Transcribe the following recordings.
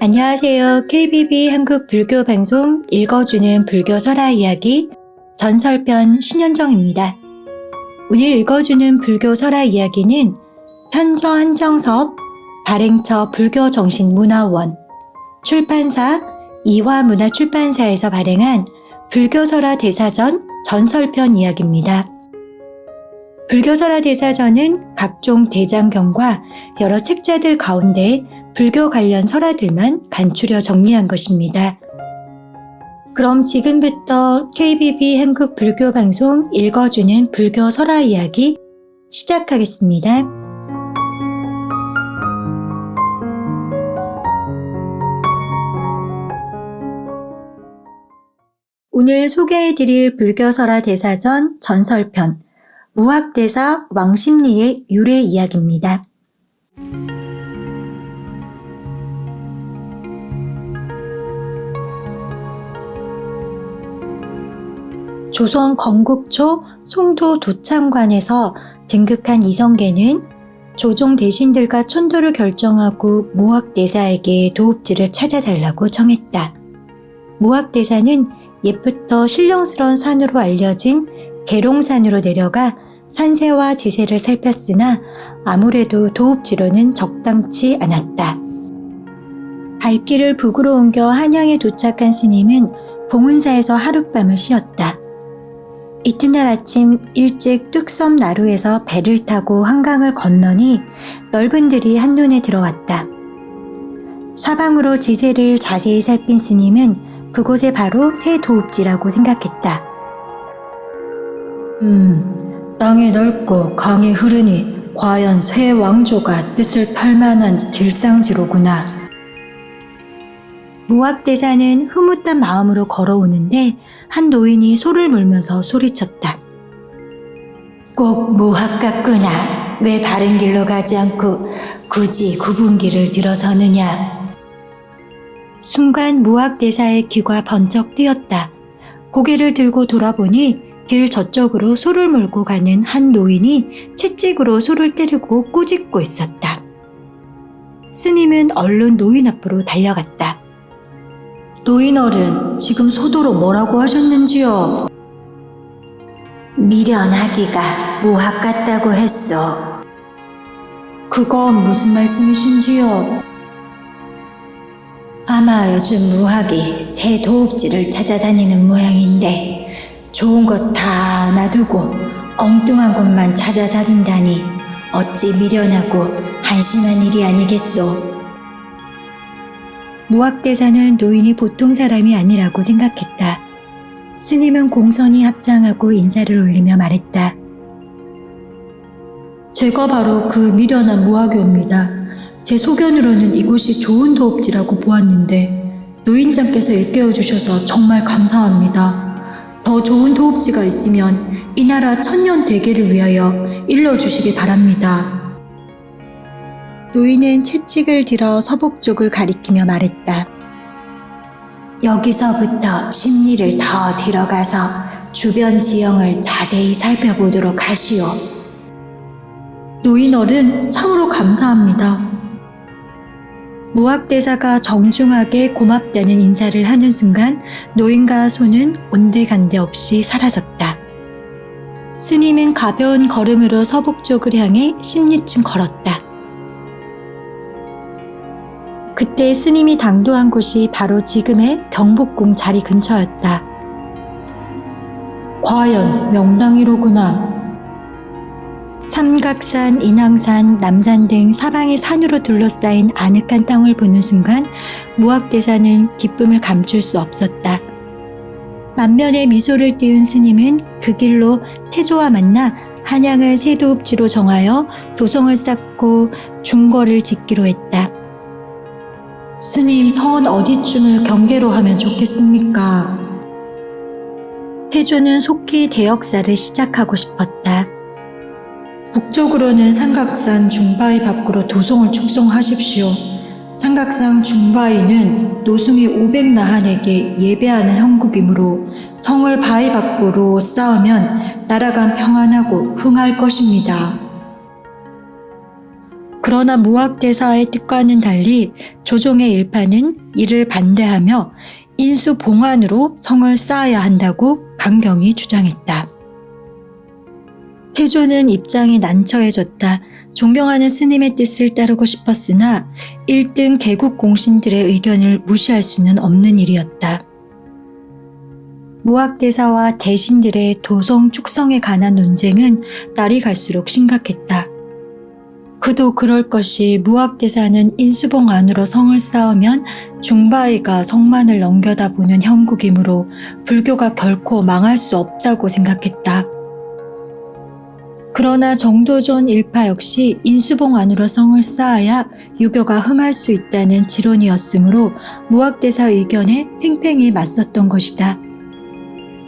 안녕하세요. KBB 한국 불교 방송 읽어주는 불교 설화 이야기 전설편 신현정입니다. 오늘 읽어주는 불교 설화 이야기는 현저 한정섭 발행처 불교정신문화원 출판사 이화문화출판사에서 발행한 불교설화 대사전 전설편 이야기입니다. 불교설화 대사전은 각종 대장경과 여러 책자들 가운데 불교 관련 설화들만 간추려 정리한 것입니다. 그럼 지금부터 KBB 한국 불교 방송 읽어주는 불교 설화 이야기 시작하겠습니다. 오늘 소개해드릴 불교설화 대사전 전설편 무학대사 왕십리의 유래 이야기입니다. 조선 건국초 송도 도창관에서 등극한 이성계는 조종 대신들과 천도를 결정하고 무학대사에게 도읍지를 찾아달라고 청했다. 무학대사는 옛부터 신령스러운 산으로 알려진 계룡산으로 내려가 산세와 지세를 살폈으나 아무래도 도읍지로는 적당치 않았다. 발길을 북으로 옮겨 한양에 도착한 스님은 봉은사에서 하룻밤을 쉬었다. 이튿날 아침 일찍 뚝섬 나루에서 배를 타고 한강을 건너니 넓은 들이 한눈에 들어왔다. 사방으로 지세를 자세히 살핀 스님은 그곳에 바로 새 도읍지라고 생각했다. 땅이 넓고 강이 흐르니 과연 새 왕조가 뜻을 팔만한 길상지로구나. 무학대사는 흐뭇한 마음으로 걸어오는데 한 노인이 소를 물면서 소리쳤다. 꼭 무학 같구나. 왜 바른 길로 가지 않고 굳이 굽은 길을 들어서느냐. 순간 무학대사의 귀가 번쩍 뜨였다. 고개를 들고 돌아보니 길 저쪽으로 소를 몰고 가는 한 노인이 채찍으로 소를 때리고 꾸짖고 있었다. 스님은 얼른 노인 앞으로 달려갔다. 노인 어른, 지금 소도로 뭐라고 하셨는지요? 미련하기가 무학 같다고 했소. 그건 무슨 말씀이신지요? 아마 요즘 무학이 새 도읍지를 찾아다니는 모양인데 좋은 것 다 놔두고 엉뚱한 곳만 찾아다닌다니 어찌 미련하고 한심한 일이 아니겠소. 무학대사는 노인이 보통 사람이 아니라고 생각했다. 스님은 공손히 합장하고 인사를 올리며 말했다. 제가 바로 그 미련한 무학이옵니다. 제 소견으로는 이곳이 좋은 도읍지라고 보았는데 노인장께서 일깨워 주셔서 정말 감사합니다. 더 좋은 도읍지가 있으면 이 나라 천년 대계를 위하여 일러주시기 바랍니다. 노인은 채찍을 들어 서북 쪽을 가리키며 말했다. 여기서부터 십리를 더 들어가서 주변 지형을 자세히 살펴보도록 하시오. 노인 어른, 참으로 감사합니다. 무학대사가 정중하게 고맙다는 인사를 하는 순간 노인과 소는 온데간데 없이 사라졌다. 스님은 가벼운 걸음으로 서북 쪽을 향해 십리쯤 걸었다. 그때 스님이 당도한 곳이 바로 지금의 경복궁 자리 근처였다. 과연 명당이로구나. 삼각산, 인왕산, 남산 등 사방의 산으로 둘러싸인 아늑한 땅을 보는 순간 무학대사는 기쁨을 감출 수 없었다. 만면에 미소를 띄운 스님은 그 길로 태조와 만나 한양을 새 도읍지로 정하여 도성을 쌓고 중궐을 짓기로 했다. 스님, 성은 어디쯤을 경계로 하면 좋겠습니까? 태조는 속히 대역사를 시작하고 싶었다. 북쪽으로는 삼각산 중바위 밖으로 도성을 축성하십시오. 삼각산 중바위는 노승이 500나한에게 예배하는 형국이므로 성을 바위 밖으로 쌓으면 나라가 평안하고 흥할 것입니다. 그러나 무학대사의 뜻과는 달리 조종의 일파는 이를 반대하며 인수봉안으로 성을 쌓아야 한다고 강경히 주장했다. 태조는 입장이 난처해졌다. 존경하는 스님의 뜻을 따르고 싶었으나 1등 개국 공신들의 의견을 무시할 수는 없는 일이었다. 무학대사와 대신들의 도성 축성에 관한 논쟁은 날이 갈수록 심각했다. 그도 그럴 것이 무학대사는 인수봉 안으로 성을 쌓으면 중바이가 성만을 넘겨다보는 형국이므로 불교가 결코 망할 수 없다고 생각했다. 그러나 정도전 일파 역시 인수봉 안으로 성을 쌓아야 유교가 흥할 수 있다는 지론이었으므로 무학대사 의견에 팽팽히 맞섰던 것이다.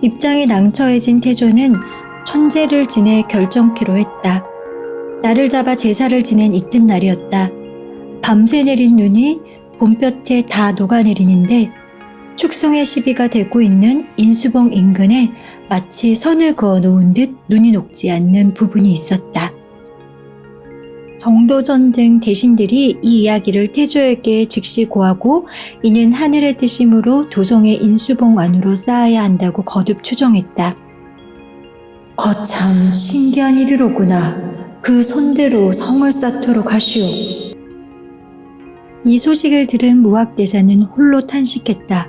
입장이 낭처해진 태조는 천재를 지내 결정키로 했다. 날을 잡아 제사를 지낸 이튿날이었다. 밤새 내린 눈이 봄볕에 다 녹아내리는데 축성의 시비가 되고 있는 인수봉 인근에 마치 선을 그어 놓은 듯 눈이 녹지 않는 부분이 있었다. 정도전 등 대신들이 이 이야기를 태조에게 즉시 고하고 이는 하늘의 뜻이므로 도성의 인수봉 안으로 쌓아야 한다고 거듭 추정했다. 거참 신기한 이르로구나. 그 선대로 성을 쌓도록 하시오. 이 소식을 들은 무학대사는 홀로 탄식했다.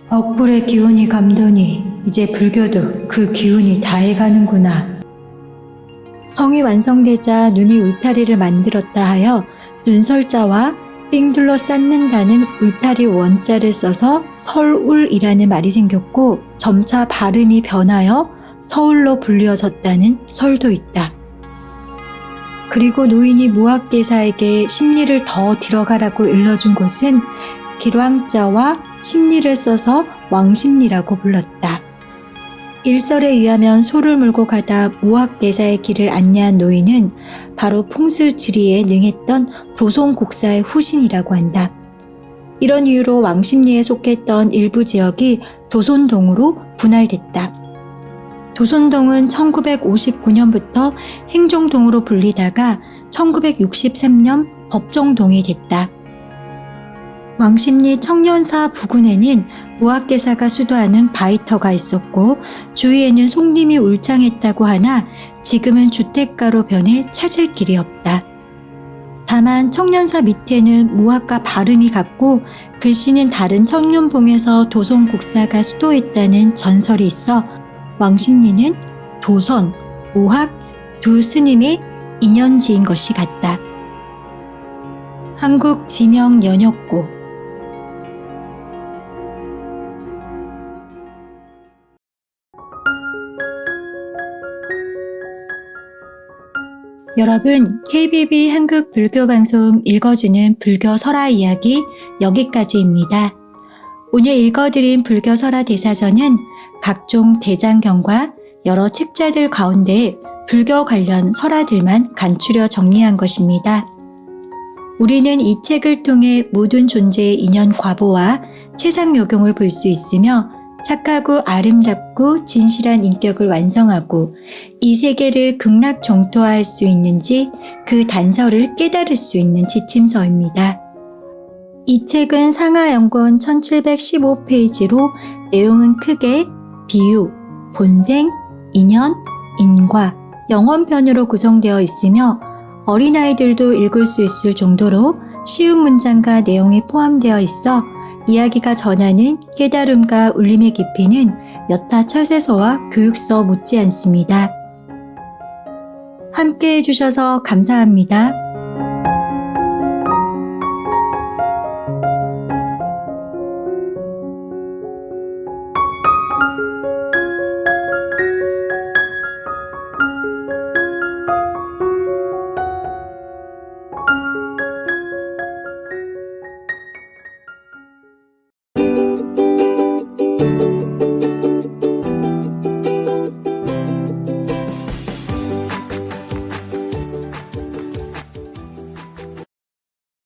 억불의 기운이 감도니 이제 불교도 그 기운이 다해가는구나. 성이 완성되자 눈이 울타리를 만들었다 하여 눈설자와 삥 둘러 쌓는다는 울타리 원자를 써서 설울이라는 말이 생겼고 점차 발음이 변하여 서울로 불리어졌다는 설도 있다. 그리고 노인이 무학대사에게 심리를 더 들어가라고 일러준 곳은 길왕자와 심리를 써서 왕심리라고 불렀다. 일설에 의하면 소를 몰고 가다 무학대사의 길을 안내한 노인은 바로 풍수지리에 능했던 도송국사의 후신이라고 한다. 이런 이유로 왕심리에 속했던 일부 지역이 도손동으로 분할됐다. 도손동은 1959년부터 행정동으로 불리다가 1963년 법정동이 됐다. 왕십리 청년사 부근에는 무학대사가 수도하는 바위터가 있었고 주위에는 송림이 울창했다고 하나 지금은 주택가로 변해 찾을 길이 없다. 다만 청년사 밑에는 무학과 발음이 같고 글씨는 다른 청년봉에서 도송국사가 수도했다는 전설이 있어 왕십리는 도선, 무학 두 스님의 인연지인 것이 같다. 한국 지명 연역고. 여러분, KBB 한국 불교방송 읽어주는 불교 설화 이야기 여기까지입니다. 오늘 읽어드린 불교 설화 대사전은 각종 대장경과 여러 책자들 가운데 불교 관련 설화들만 간추려 정리한 것입니다. 우리는 이 책을 통해 모든 존재의 인연 과보와 체상요경을 볼 수 있으며 착하고 아름답고 진실한 인격을 완성하고 이 세계를 극락정토화할 수 있는지 그 단서를 깨달을 수 있는 지침서입니다. 이 책은 상하연권 1715페이지로 내용은 크게 비유, 본생, 인연, 인과, 영원편으로 구성되어 있으며 어린아이들도 읽을 수 있을 정도로 쉬운 문장과 내용이 포함되어 있어 이야기가 전하는 깨달음과 울림의 깊이는 여타 철새서와 교육서 못지않습니다. 함께 해주셔서 감사합니다.